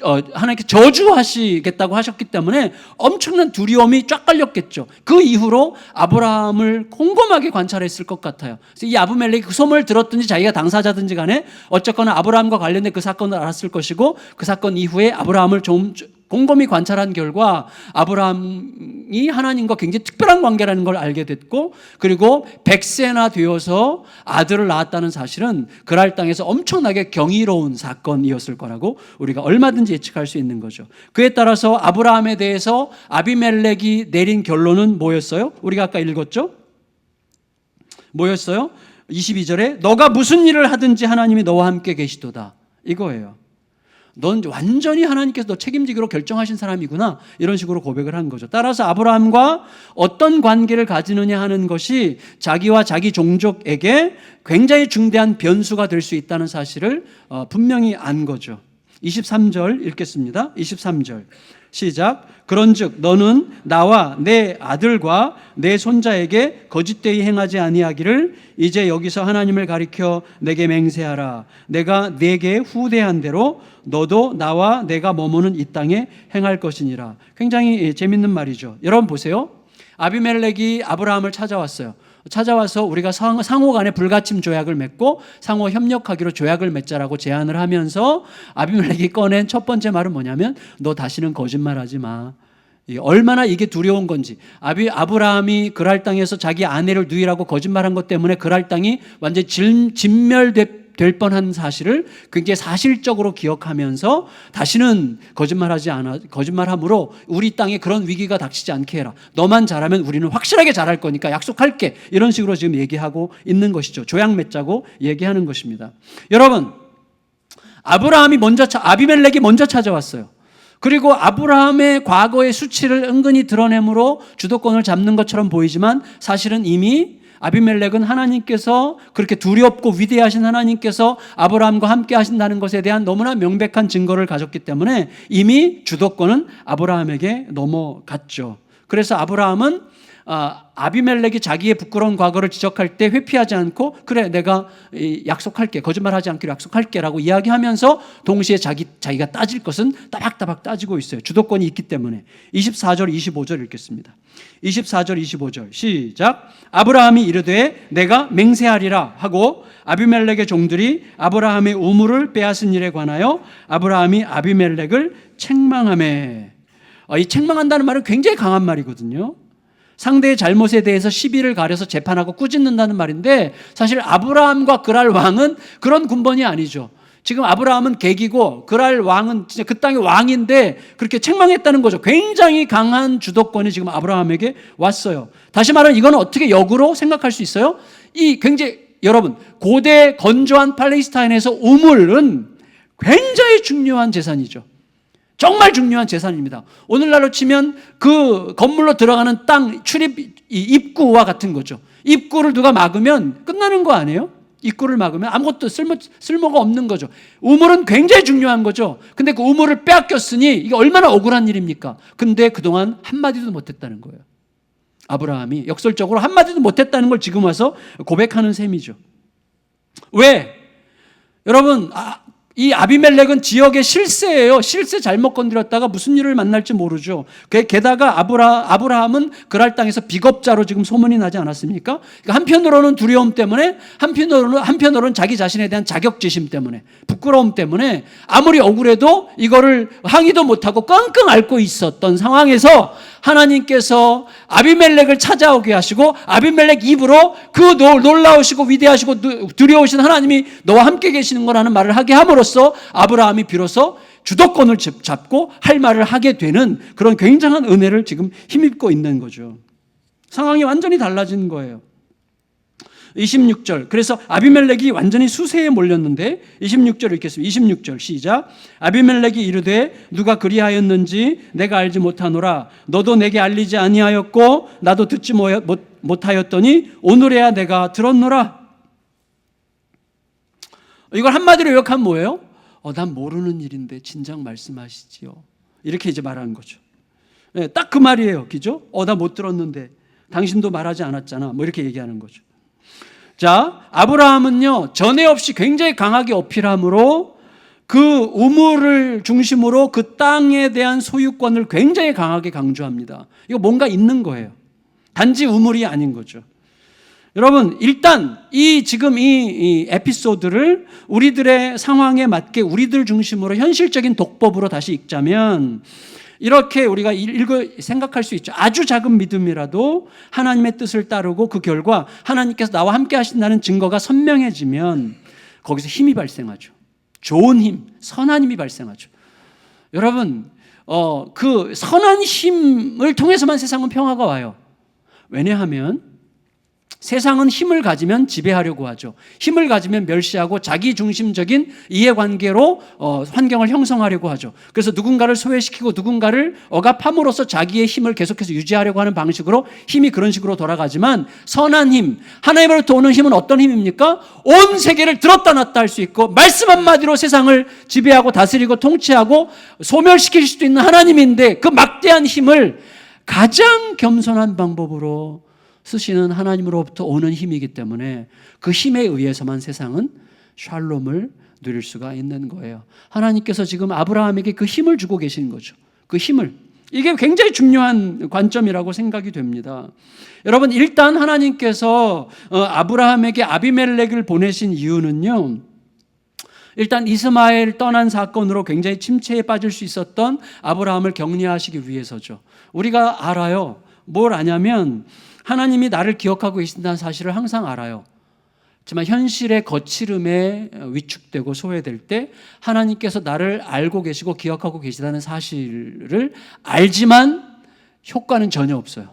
하나님께 저주하시겠다고 하셨기 때문에 엄청난 두려움이 쫙 깔렸겠죠. 그 이후로 아브라함을 곰곰하게 관찰했을 것 같아요. 그래서 이 아비멜렉이 그 소문을 들었든지 자기가 당사자든지 간에 어쨌거나 아브라함과 관련된 그 사건을 알았을 것이고, 그 사건 이후에 아브라함을 좀 곰곰이 관찰한 결과 아브라함이 하나님과 굉장히 특별한 관계라는 걸 알게 됐고, 그리고 100세나 되어서 아들을 낳았다는 사실은 그랄 땅에서 엄청나게 경이로운 사건이었을 거라고 우리가 얼마든지 예측할 수 있는 거죠. 그에 따라서 아브라함에 대해서 아비멜렉이 내린 결론은 뭐였어요? 우리가 아까 읽었죠? 뭐였어요? 22절에 너가 무슨 일을 하든지 하나님이 너와 함께 계시도다, 이거예요. 넌 완전히 하나님께서 너 책임지기로 결정하신 사람이구나, 이런 식으로 고백을 한 거죠. 따라서 아브라함과 어떤 관계를 가지느냐 하는 것이 자기와 자기 종족에게 굉장히 중대한 변수가 될 수 있다는 사실을 분명히 안 거죠. 23절 읽겠습니다. 23절 시작. 그런즉 너는 나와 내 아들과 내 손자에게 거짓되이 행하지 아니하기를 이제 여기서 하나님을 가리켜 내게 맹세하라. 내가 내게 후대한 대로 너도 나와 내가 머무는 이 땅에 행할 것이니라. 굉장히 재밌는 말이죠. 여러분 보세요. 아비멜렉이 아브라함을 찾아왔어요. 찾아와서 우리가 상호 간에 불가침 조약을 맺고 상호 협력하기로 조약을 맺자라고 제안을 하면서 아비멜렉이 꺼낸 첫 번째 말은 뭐냐면 너 다시는 거짓말하지 마. 얼마나 이게 두려운 건지. 아브라함이 그랄 땅에서 자기 아내를 누이라고 거짓말한 것 때문에 그랄 땅이 완전히 진멸될 뻔한 사실을 굉장히 사실적으로 기억하면서 다시는 거짓말함으로 우리 땅에 그런 위기가 닥치지 않게 해라. 너만 잘하면 우리는 확실하게 잘할 거니까 약속할게. 이런 식으로 지금 얘기하고 있는 것이죠. 조약 맺자고 얘기하는 것입니다. 여러분, 아비멜렉이 먼저 찾아왔어요. 그리고 아브라함의 과거의 수치를 은근히 드러내므로 주도권을 잡는 것처럼 보이지만 사실은 이미 아비멜렉은 하나님께서 그렇게 두렵고 위대하신 하나님께서 아브라함과 함께 하신다는 것에 대한 너무나 명백한 증거를 가졌기 때문에 이미 주도권은 아브라함에게 넘어갔죠. 그래서 아브라함은 아비멜렉이 자기의 부끄러운 과거를 지적할 때 회피하지 않고 그래 내가 약속할게, 거짓말하지 않기로 약속할게 라고 이야기하면서 동시에 자기가 따질 것은 따박따박 따지고 있어요. 주도권이 있기 때문에. 24절 25절 읽겠습니다. 24절 25절 시작. 아브라함이 이르되 내가 맹세하리라 하고 아비멜렉의 종들이 아브라함의 우물을 빼앗은 일에 관하여 아브라함이 아비멜렉을 책망하매. 이 책망한다는 말은 굉장히 강한 말이거든요. 상대의 잘못에 대해서 시비를 가려서 재판하고 꾸짖는다는 말인데 사실 아브라함과 그랄 왕은 그런 군번이 아니죠. 지금 아브라함은 객이고 그랄 왕은 진짜 그 땅의 왕인데 그렇게 책망했다는 거죠. 굉장히 강한 주도권이 지금 아브라함에게 왔어요. 다시 말하면 이건 어떻게 역으로 생각할 수 있어요? 이 굉장히 여러분 고대 건조한 팔레스타인에서 우물은 굉장히 중요한 재산이죠. 정말 중요한 재산입니다. 오늘날로 치면 그 건물로 들어가는 땅 출입 입구와 같은 거죠. 입구를 누가 막으면 끝나는 거 아니에요? 입구를 막으면 아무것도 쓸모가 없는 거죠. 우물은 굉장히 중요한 거죠. 근데 그 우물을 빼앗겼으니 이게 얼마나 억울한 일입니까? 근데 그동안 한마디도 못했다는 거예요. 아브라함이 역설적으로 한마디도 못했다는 걸 지금 와서 고백하는 셈이죠. 왜? 여러분 이 아비멜렉은 지역의 실세예요. 실세 잘못 건드렸다가 무슨 일을 만날지 모르죠. 게다가 아브라함은 그랄 땅에서 비겁자로 지금 소문이 나지 않았습니까? 그러니까 한편으로는 두려움 때문에 한편으로는 자기 자신에 대한 자격지심 때문에 부끄러움 때문에 아무리 억울해도 이거를 항의도 못하고 끙끙 앓고 있었던 상황에서 하나님께서 아비멜렉을 찾아오게 하시고 아비멜렉 입으로 그 놀라우시고 위대하시고 두려우신 하나님이 너와 함께 계시는 거라는 말을 하게 함으로써 아브라함이 비로소 주도권을 잡고 할 말을 하게 되는 그런 굉장한 은혜를 지금 힘입고 있는 거죠. 상황이 완전히 달라진 거예요. 26절. 그래서 아비멜렉이 완전히 수세에 몰렸는데 26절 읽겠습니다. 26절 시작. 아비멜렉이 이르되 누가 그리하였는지 내가 알지 못하노라. 너도 내게 알리지 아니하였고 나도 듣지 못하였더니 오늘에야 내가 들었노라. 이걸 한마디로 요약하면 뭐예요? 난 모르는 일인데 진작 말씀하시지요. 이렇게 이제 말하는 거죠. 네, 딱 그 말이에요. 그죠? 나 못 들었는데 당신도 말하지 않았잖아. 뭐 이렇게 얘기하는 거죠. 자, 아브라함은요, 전에 없이 굉장히 강하게 어필함으로 그 우물을 중심으로 그 땅에 대한 소유권을 굉장히 강하게 강조합니다. 이거 뭔가 있는 거예요. 단지 우물이 아닌 거죠. 여러분, 일단 지금 이 에피소드를 우리들의 상황에 맞게 우리들 중심으로 현실적인 독법으로 다시 읽자면 이렇게 우리가 생각할 수 있죠. 아주 작은 믿음이라도 하나님의 뜻을 따르고 그 결과 하나님께서 나와 함께 하신다는 증거가 선명해지면 거기서 힘이 발생하죠. 좋은 힘, 선한 힘이 발생하죠. 여러분, 그 선한 힘을 통해서만 세상은 평화가 와요. 왜냐하면 세상은 힘을 가지면 지배하려고 하죠. 힘을 가지면 멸시하고 자기 중심적인 이해관계로 환경을 형성하려고 하죠. 그래서 누군가를 소외시키고 누군가를 억압함으로써 자기의 힘을 계속해서 유지하려고 하는 방식으로 힘이 그런 식으로 돌아가지만, 선한 힘, 하나님으로부터 오는 힘은 어떤 힘입니까? 온 세계를 들었다 놨다 할 수 있고 말씀 한마디로 세상을 지배하고 다스리고 통치하고 소멸시킬 수도 있는 하나님인데, 그 막대한 힘을 가장 겸손한 방법으로 쓰시는 하나님으로부터 오는 힘이기 때문에 그 힘에 의해서만 세상은 샬롬을 누릴 수가 있는 거예요. 하나님께서 지금 아브라함에게 그 힘을 주고 계신 거죠. 그 힘을. 이게 굉장히 중요한 관점이라고 생각이 됩니다. 여러분, 일단 하나님께서 아브라함에게 아비멜렉을 보내신 이유는요, 일단 이스마엘 떠난 사건으로 굉장히 침체에 빠질 수 있었던 아브라함을 격려하시기 위해서죠. 우리가 알아요. 뭘 아냐면 하나님이 나를 기억하고 계신다는 사실을 항상 알아요. 하지만 현실의 거칠음에 위축되고 소외될 때 하나님께서 나를 알고 계시고 기억하고 계시다는 사실을 알지만 효과는 전혀 없어요.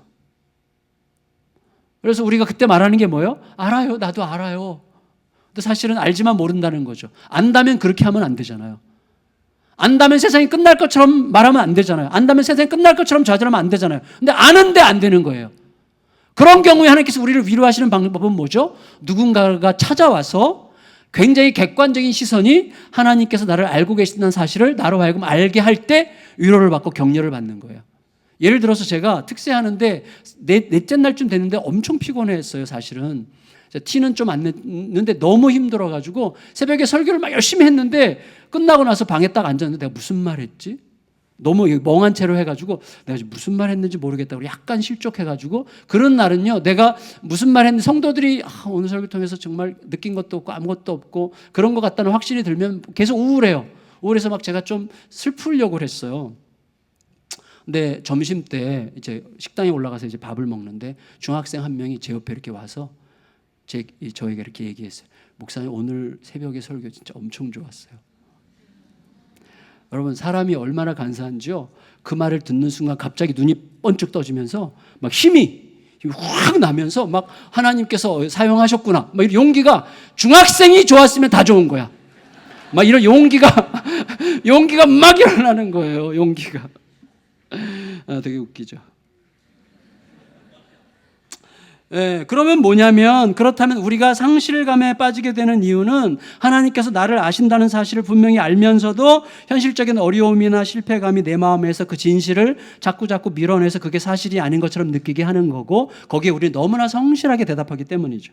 그래서 우리가 그때 말하는 게 뭐예요? 알아요. 나도 알아요. 근데 사실은 알지만 모른다는 거죠. 안다면 그렇게 하면 안 되잖아요. 안다면 세상이 끝날 것처럼 말하면 안 되잖아요. 안다면 세상이 끝날 것처럼 좌절하면 안 되잖아요. 근데 아는데 안 되는 거예요. 그런 경우에 하나님께서 우리를 위로하시는 방법은 뭐죠? 누군가가 찾아와서 굉장히 객관적인 시선이 하나님께서 나를 알고 계신다는 사실을 나로 하여금 알게 할 때 위로를 받고 격려를 받는 거예요. 예를 들어서 제가 특세하는데 넷째 날쯤 됐는데 엄청 피곤했어요, 사실은. 티는 좀 안 냈는데 너무 힘들어가지고 새벽에 설교를 막 열심히 했는데 끝나고 나서 방에 딱 앉았는데 내가 무슨 말 했지? 너무 멍한 채로 해가지고 내가 무슨 말 했는지 모르겠다고 약간 실족해가지고, 그런 날은요 내가 무슨 말 했는지 성도들이 오늘 설교 통해서 정말 느낀 것도 없고 아무것도 없고 그런 것 같다는 확신이 들면 계속 우울해요. 우울해서 막 제가 좀 슬프려고 했어요. 근데 점심 때 이제 식당에 올라가서 이제 밥을 먹는데 중학생 한 명이 제 옆에 이렇게 와서 저에게 이렇게 얘기했어요. 목사님, 오늘 새벽에 설교 진짜 엄청 좋았어요. 여러분, 사람이 얼마나 간사한지요. 그 말을 듣는 순간 갑자기 눈이 번쩍 떠지면서 막 힘이 확 나면서 막 하나님께서 사용하셨구나, 막 이런 용기가, 중학생이 좋았으면 다 좋은 거야. 막 이런 용기가 막 일어나는 거예요. 용기가. 되게 웃기죠. 그러면 뭐냐면, 그렇다면 우리가 상실감에 빠지게 되는 이유는 하나님께서 나를 아신다는 사실을 분명히 알면서도 현실적인 어려움이나 실패감이 내 마음에서 그 진실을 자꾸 밀어내서 그게 사실이 아닌 것처럼 느끼게 하는 거고, 거기에 우리 너무나 성실하게 대답하기 때문이죠.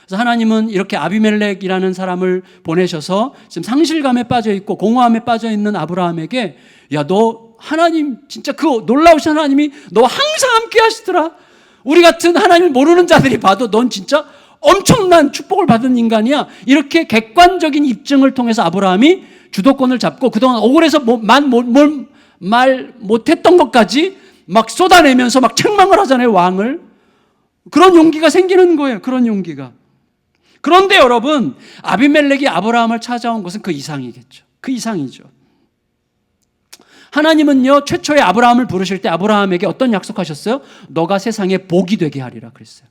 그래서 하나님은 이렇게 아비멜렉이라는 사람을 보내셔서 지금 상실감에 빠져 있고 공허함에 빠져 있는 아브라함에게, 야, 너 하나님 진짜 그 놀라우신 하나님이 너 항상 함께 하시더라. 우리 같은 하나님을 모르는 자들이 봐도 넌 진짜 엄청난 축복을 받은 인간이야. 이렇게 객관적인 입증을 통해서 아브라함이 주도권을 잡고 그동안 억울해서 말 못했던 것까지 막 쏟아내면서 막 책망을 하잖아요, 왕을. 그런 용기가 생기는 거예요. 그런 용기가. 그런데 여러분, 아비멜렉이 아브라함을 찾아온 것은 그 이상이겠죠. 그 이상이죠. 하나님은요, 최초에 아브라함을 부르실 때 아브라함에게 어떤 약속하셨어요? 너가 세상에 복이 되게 하리라 그랬어요.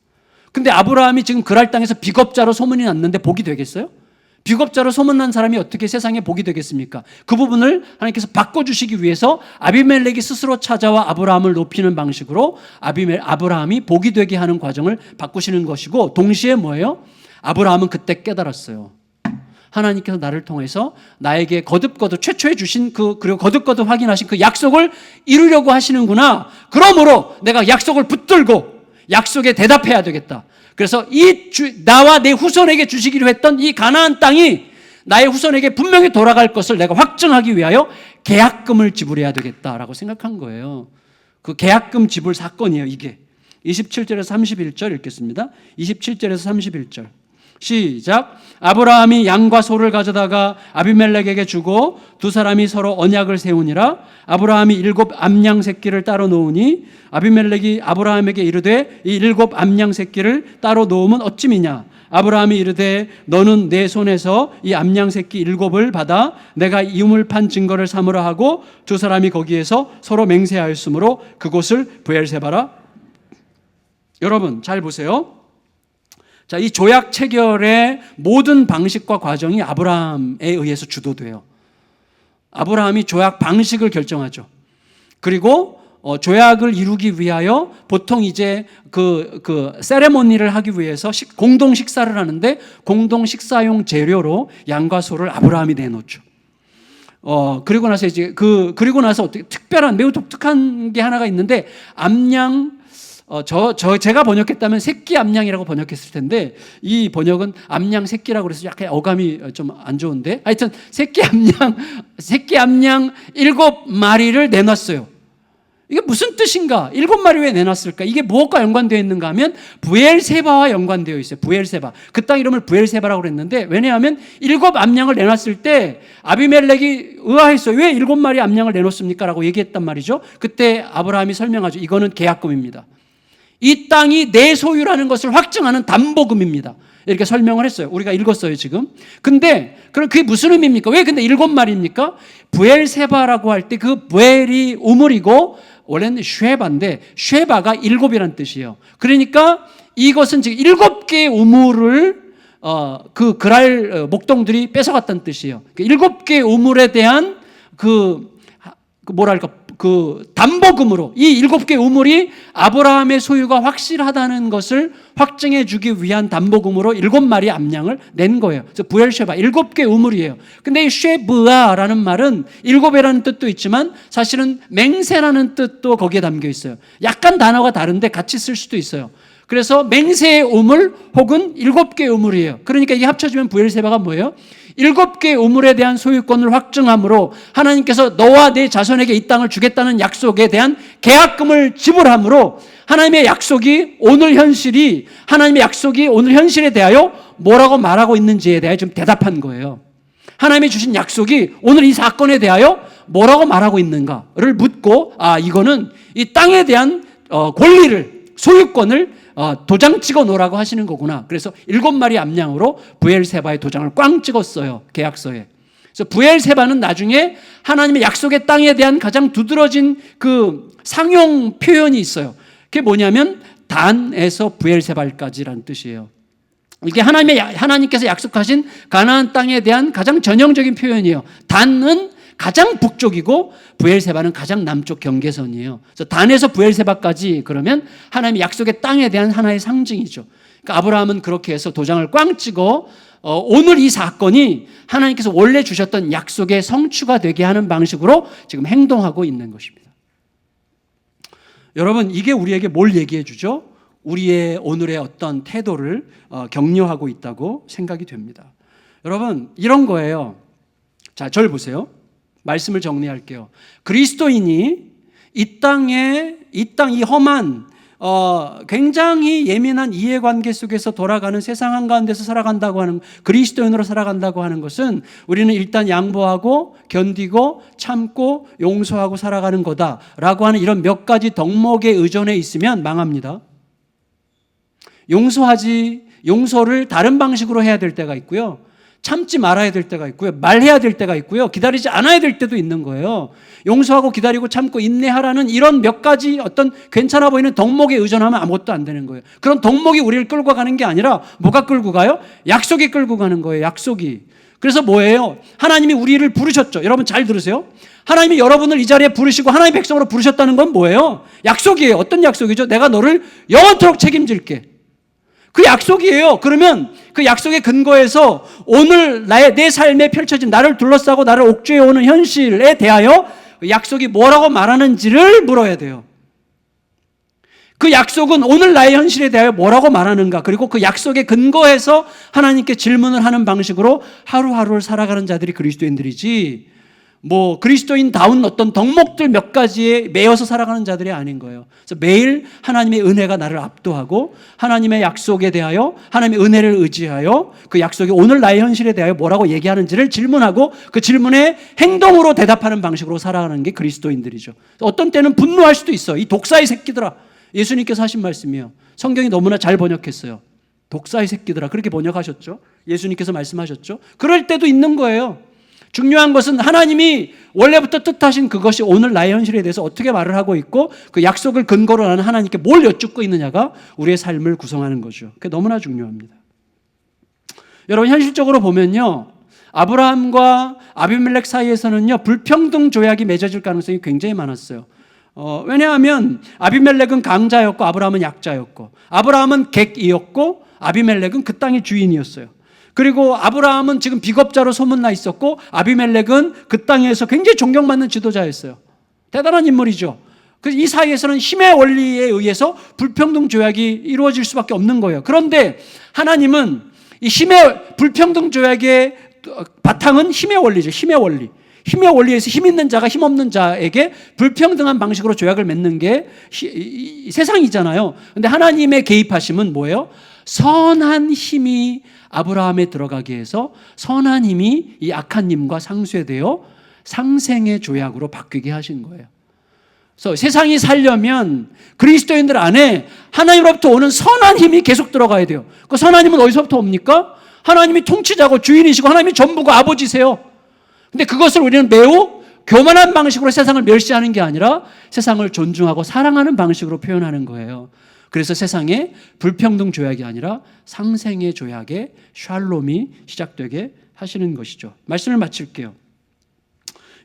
근데 아브라함이 지금 그랄 땅에서 비겁자로 소문이 났는데 복이 되겠어요? 비겁자로 소문난 사람이 어떻게 세상에 복이 되겠습니까? 그 부분을 하나님께서 바꿔주시기 위해서 아비멜렉이 스스로 찾아와 아브라함을 높이는 방식으로 아브라함이 복이 되게 하는 과정을 바꾸시는 것이고, 동시에 뭐예요? 아브라함은 그때 깨달았어요. 하나님께서 나를 통해서 나에게 거듭거듭 최초에 주신 그리고 거듭거듭 확인하신 그 약속을 이루려고 하시는구나. 그러므로 내가 약속을 붙들고 약속에 대답해야 되겠다. 그래서 나와 내 후손에게 주시기로 했던 이 가나안 땅이 나의 후손에게 분명히 돌아갈 것을 내가 확증하기 위하여 계약금을 지불해야 되겠다라고 생각한 거예요. 그 계약금 지불 사건이에요, 이게. 27절에서 31절 읽겠습니다. 27절에서 31절. 시작. 아브라함이 양과 소를 가져다가 아비멜렉에게 주고 두 사람이 서로 언약을 세우니라. 아브라함이 7 암양 새끼를 따로 놓으니 아비멜렉이 아브라함에게 이르되 이 7 암양 새끼를 따로 놓으면 어찌미냐. 아브라함이 이르되 너는 내 손에서 이 암양 새끼 7을 받아 내가 이 우물 판 증거를 삼으라 하고 두 사람이 거기에서 서로 맹세하였으므로 그곳을 브엘세바라. 여러분 잘 보세요. 자, 이 조약 체결의 모든 방식과 과정이 아브라함에 의해서 주도돼요. 아브라함이 조약 방식을 결정하죠. 그리고 조약을 이루기 위하여 보통 이제 그 세레모니를 하기 위해서 공동 식사를 하는데 공동 식사용 재료로 양과 소를 아브라함이 내놓죠. 그리고 나서 이제 그리고 나서 어떻게 특별한 매우 독특한 게 하나가 있는데 암양 제가 번역했다면 새끼 암양이라고 번역했을 텐데 이 번역은 암양 새끼라고 그래서 약간 어감이 좀 안 좋은데 하여튼 새끼 암양 7마리를 내놨어요. 이게 무슨 뜻인가? 7마리 왜 내놨을까? 이게 무엇과 연관되어 있는가 하면 브엘세바와 연관되어 있어요. 브엘세바. 그 땅 이름을 브엘세바라고 그랬는데 왜냐하면 7 암양을 내놨을 때 아비멜렉이 의아했어요. 왜 7마리 암양을 내놓습니까? 라고 얘기했단 말이죠. 그때 아브라함이 설명하죠. 이거는 계약금입니다. 이 땅이 내 소유라는 것을 확증하는 담보금입니다. 이렇게 설명을 했어요. 우리가 읽었어요 지금. 근데 그럼 그게 무슨 의미입니까? 왜 근데 7마리입니까? 브엘세바라고 할 때 그 브엘이 우물이고 원래는 쉐바인데 쉐바가 7이라는 뜻이에요. 그러니까 이것은 지금 7개의 우물을 그 그랄 목동들이 뺏어갔다는 뜻이에요. 7개의 우물에 대한 뭐랄까 그 담보금으로 이 7개의 우물이 아브라함의 소유가 확실하다는 것을 확증해 주기 위한 담보금으로 7마리 암양을 낸 거예요. 그래서 부엘쉐바 7개의 우물이에요. 근데 이 쉐브아라는 말은 7이라는 뜻도 있지만 사실은 맹세라는 뜻도 거기에 담겨 있어요. 약간 단어가 다른데 같이 쓸 수도 있어요. 그래서 맹세의 우물 혹은 7개의 우물이에요. 그러니까 이게 합쳐지면 부엘세바가 뭐예요? 7개의 우물에 대한 소유권을 확증함으로 하나님께서 너와 내 자손에게 이 땅을 주겠다는 약속에 대한 계약금을 지불함으로 하나님의 약속이 오늘 현실에 대하여 뭐라고 말하고 있는지에 대해 좀 대답한 거예요. 하나님이 주신 약속이 오늘 이 사건에 대하여 뭐라고 말하고 있는가를 묻고 이거는 이 땅에 대한 권리를 소유권을 도장 찍어 놓으라고 하시는 거구나. 그래서 7마리 암양으로 부엘세바의 도장을 꽝 찍었어요. 계약서에. 그래서 부엘세바는 나중에 하나님의 약속의 땅에 대한 가장 두드러진 그 상용 표현이 있어요. 그게 뭐냐면 단에서 부엘세바까지라는 뜻이에요. 이게 하나님께서 약속하신 가나안 땅에 대한 가장 전형적인 표현이에요. 단은 가장 북쪽이고 부엘세바는 가장 남쪽 경계선이에요. 그래서 단에서 부엘세바까지 그러면 하나님의 약속의 땅에 대한 하나의 상징이죠. 그러니까 아브라함은 그렇게 해서 도장을 꽝 찍어 오늘 이 사건이 하나님께서 원래 주셨던 약속의 성취가 되게 하는 방식으로 지금 행동하고 있는 것입니다. 여러분 이게 우리에게 뭘 얘기해 주죠? 우리의 오늘의 어떤 태도를 격려하고 있다고 생각이 됩니다. 여러분 이런 거예요. 자, 저를 보세요. 말씀을 정리할게요. 그리스도인이 이 험한 굉장히 예민한 이해관계 속에서 돌아가는 세상 한가운데서 살아간다고 하는 그리스도인으로 살아간다고 하는 것은 우리는 일단 양보하고 견디고 참고 용서하고 살아가는 거다라고 하는 이런 몇 가지 덕목에 의존해 있으면 망합니다. 용서를 다른 방식으로 해야 될 때가 있고요. 참지 말아야 될 때가 있고요. 말해야 될 때가 있고요. 기다리지 않아야 될 때도 있는 거예요. 용서하고 기다리고 참고 인내하라는 이런 몇 가지 어떤 괜찮아 보이는 덕목에 의존하면 아무것도 안 되는 거예요. 그런 덕목이 우리를 끌고 가는 게 아니라 뭐가 끌고 가요? 약속이 끌고 가는 거예요. 약속이. 그래서 뭐예요? 하나님이 우리를 부르셨죠. 여러분 잘 들으세요. 하나님이 여러분을 이 자리에 부르시고 하나님의 백성으로 부르셨다는 건 뭐예요? 약속이에요. 어떤 약속이죠? 내가 너를 영원토록 책임질게. 그 약속이에요. 그러면 그 약속의 근거에서 오늘 내 삶에 펼쳐진 나를 둘러싸고 나를 옥죄해 오는 현실에 대하여 그 약속이 뭐라고 말하는지를 물어야 돼요. 그 약속은 오늘 나의 현실에 대하여 뭐라고 말하는가, 그리고 그 약속의 근거에서 하나님께 질문을 하는 방식으로 하루하루를 살아가는 자들이 그리스도인들이지, 그리스도인다운 어떤 덕목들 몇 가지에 매여서 살아가는 자들이 아닌 거예요. 그래서 매일 하나님의 은혜가 나를 압도하고 하나님의 약속에 대하여 하나님의 은혜를 의지하여 그 약속이 오늘 나의 현실에 대하여 뭐라고 얘기하는지를 질문하고 그 질문에 행동으로 대답하는 방식으로 살아가는 게 그리스도인들이죠. 어떤 때는 분노할 수도 있어요. 이 독사의 새끼들아. 예수님께서 하신 말씀이에요. 성경이 너무나 잘 번역했어요. 독사의 새끼들아. 그렇게 번역하셨죠. 예수님께서 말씀하셨죠. 그럴 때도 있는 거예요. 중요한 것은 하나님이 원래부터 뜻하신 그것이 오늘 나의 현실에 대해서 어떻게 말을 하고 있고 그 약속을 근거로 하는 하나님께 뭘 여쭙고 있느냐가 우리의 삶을 구성하는 거죠. 그게 너무나 중요합니다. 여러분, 현실적으로 보면요, 아브라함과 아비멜렉 사이에서는요, 불평등 조약이 맺어질 가능성이 굉장히 많았어요. 왜냐하면 아비멜렉은 강자였고 아브라함은 약자였고, 아브라함은 객이었고 아비멜렉은 그 땅의 주인이었어요. 그리고 아브라함은 지금 비겁자로 소문나 있었고 아비멜렉은 그 땅에서 굉장히 존경받는 지도자였어요. 대단한 인물이죠. 그래서 이 사이에서는 힘의 원리에 의해서 불평등 조약이 이루어질 수밖에 없는 거예요. 그런데 하나님은 이 힘의 불평등 조약의 바탕은 힘의 원리죠. 힘의 원리. 힘의 원리에서 힘 있는 자가 힘 없는 자에게 불평등한 방식으로 조약을 맺는 게 세상이잖아요. 그런데 하나님의 개입하심은 뭐예요? 선한 힘이 아브라함에 들어가게 해서 선한 힘이 이 악한 힘과 상쇄되어 상생의 조약으로 바뀌게 하신 거예요. 그래서 세상이 살려면 그리스도인들 안에 하나님으로부터 오는 선한 힘이 계속 들어가야 돼요. 그 선한 힘은 어디서부터 옵니까? 하나님이 통치자고 주인이시고 하나님이 전부고 아버지세요. 근데 그것을 우리는 매우 교만한 방식으로 세상을 멸시하는 게 아니라 세상을 존중하고 사랑하는 방식으로 표현하는 거예요. 그래서 세상에 불평등 조약이 아니라 상생의 조약의 샬롬이 시작되게 하시는 것이죠. 말씀을 마칠게요.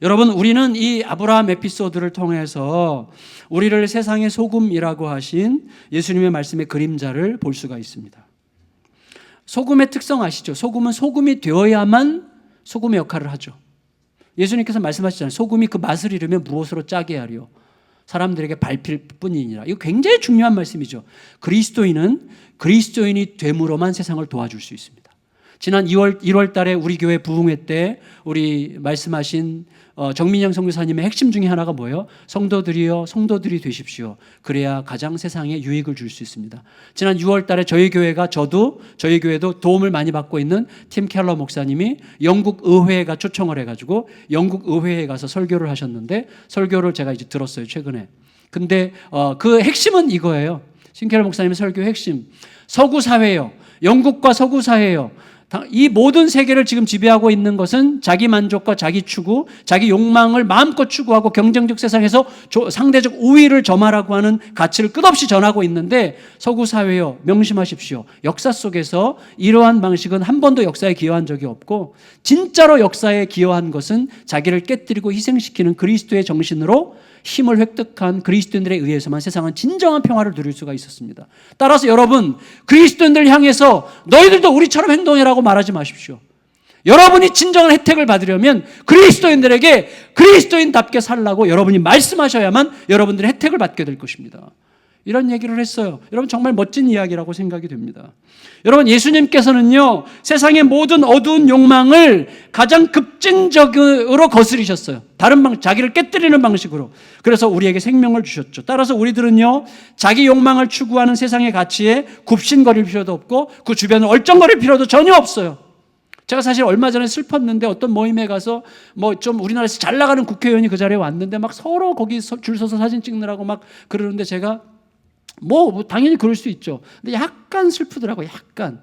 여러분, 우리는 이 아브라함 에피소드를 통해서 우리를 세상의 소금이라고 하신 예수님의 말씀의 그림자를 볼 수가 있습니다. 소금의 특성 아시죠? 소금은 소금이 되어야만 소금의 역할을 하죠. 예수님께서 말씀하시잖아요. 소금이 그 맛을 잃으면 무엇으로 짜게 하리요? 사람들에게 밟힐 뿐이니라. 이거 굉장히 중요한 말씀이죠. 그리스도인은 그리스도인이 됨으로만 세상을 도와줄 수 있습니다. 지난 1월 달에 우리 교회 부흥회 때 우리 말씀하신 정민영 선교사님의 핵심 중에 하나가 뭐예요? 성도들이여 성도들이 되십시오. 그래야 가장 세상에 유익을 줄 수 있습니다. 지난 6월 달에 저희 교회도 도움을 많이 받고 있는 팀 켈러 목사님이 영국 의회가 초청을 해가지고 영국 의회에 가서 설교를 하셨는데 설교를 제가 이제 들었어요, 최근에. 근데 그 핵심은 이거예요. 팀 켈러 목사님의 설교 핵심. 서구 사회예요. 영국과 서구 사회예요. 이 모든 세계를 지금 지배하고 있는 것은 자기 만족과 자기 추구, 자기 욕망을 마음껏 추구하고 경쟁적 세상에서 상대적 우위를 점하라고 하는 가치를 끝없이 전하고 있는데 서구 사회요, 명심하십시오. 역사 속에서 이러한 방식은 한 번도 역사에 기여한 적이 없고 진짜로 역사에 기여한 것은 자기를 깨뜨리고 희생시키는 그리스도의 정신으로 힘을 획득한 그리스도인들에 의해서만 세상은 진정한 평화를 누릴 수가 있었습니다. 따라서 여러분, 그리스도인들을 향해서 너희들도 우리처럼 행동해라고 말하지 마십시오. 여러분이 진정한 혜택을 받으려면 그리스도인들에게 그리스도인답게 살라고 여러분이 말씀하셔야만 여러분들의 혜택을 받게 될 것입니다. 이런 얘기를 했어요. 여러분, 정말 멋진 이야기라고 생각이 됩니다. 여러분, 예수님께서는요, 세상의 모든 어두운 욕망을 가장 급진적으로 거스리셨어요. 자기를 깨뜨리는 방식으로. 그래서 우리에게 생명을 주셨죠. 따라서 우리들은요, 자기 욕망을 추구하는 세상의 가치에 굽신거릴 필요도 없고 그 주변을 얼쩡거릴 필요도 전혀 없어요. 제가 사실 얼마 전에 슬펐는데 어떤 모임에 가서 좀 우리나라에서 잘 나가는 국회의원이 그 자리에 왔는데 막 서로 거기 줄 서서 사진 찍느라고 막 그러는데 제가 당연히 그럴 수 있죠. 근데 약간 슬프더라고요. 약간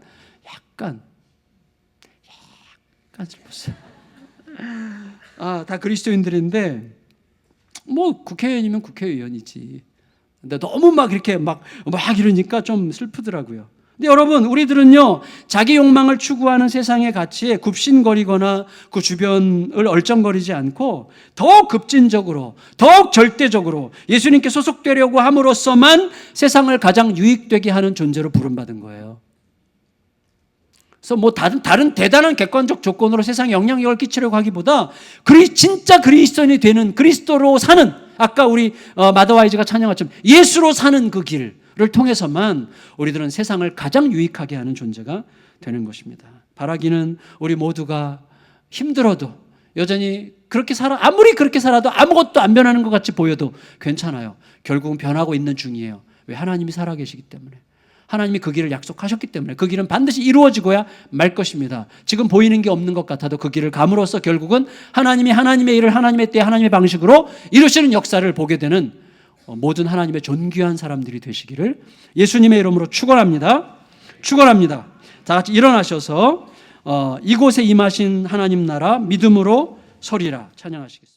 슬펐어요. 다 그리스도인들인데 국회의원이면 국회의원이지. 근데 너무 막 이렇게 막 이러니까 좀 슬프더라고요. 근데 여러분, 우리들은요, 자기 욕망을 추구하는 세상의 가치에 굽신거리거나 그 주변을 얼쩡거리지 않고 더욱 급진적으로, 더욱 절대적으로 예수님께 소속되려고 함으로써만 세상을 가장 유익되게 하는 존재로 부름받은 거예요. 그래서 다른 대단한 객관적 조건으로 세상에 영향력을 끼치려고 하기보다 진짜 그리스도인이 되는, 그리스도로 사는, 아까 우리 마더와이즈가 찬양했지만 예수로 사는 그 길을 통해서만 우리들은 세상을 가장 유익하게 하는 존재가 되는 것입니다. 바라기는 우리 모두가 힘들어도 여전히 아무리 그렇게 살아도 아무것도 안 변하는 것 같이 보여도 괜찮아요. 결국은 변하고 있는 중이에요. 왜? 하나님이 살아계시기 때문에. 하나님이 그 길을 약속하셨기 때문에 그 길은 반드시 이루어지고야 말 것입니다. 지금 보이는 게 없는 것 같아도 그 길을 감으로써 결국은 하나님이 하나님의 일을 하나님의 때 하나님의 방식으로 이루시는 역사를 보게 되는 모든 하나님의 존귀한 사람들이 되시기를 예수님의 이름으로 축원합니다. 다 같이 일어나셔서 이곳에 임하신 하나님 나라 믿음으로 서리라 찬양하시겠습니다.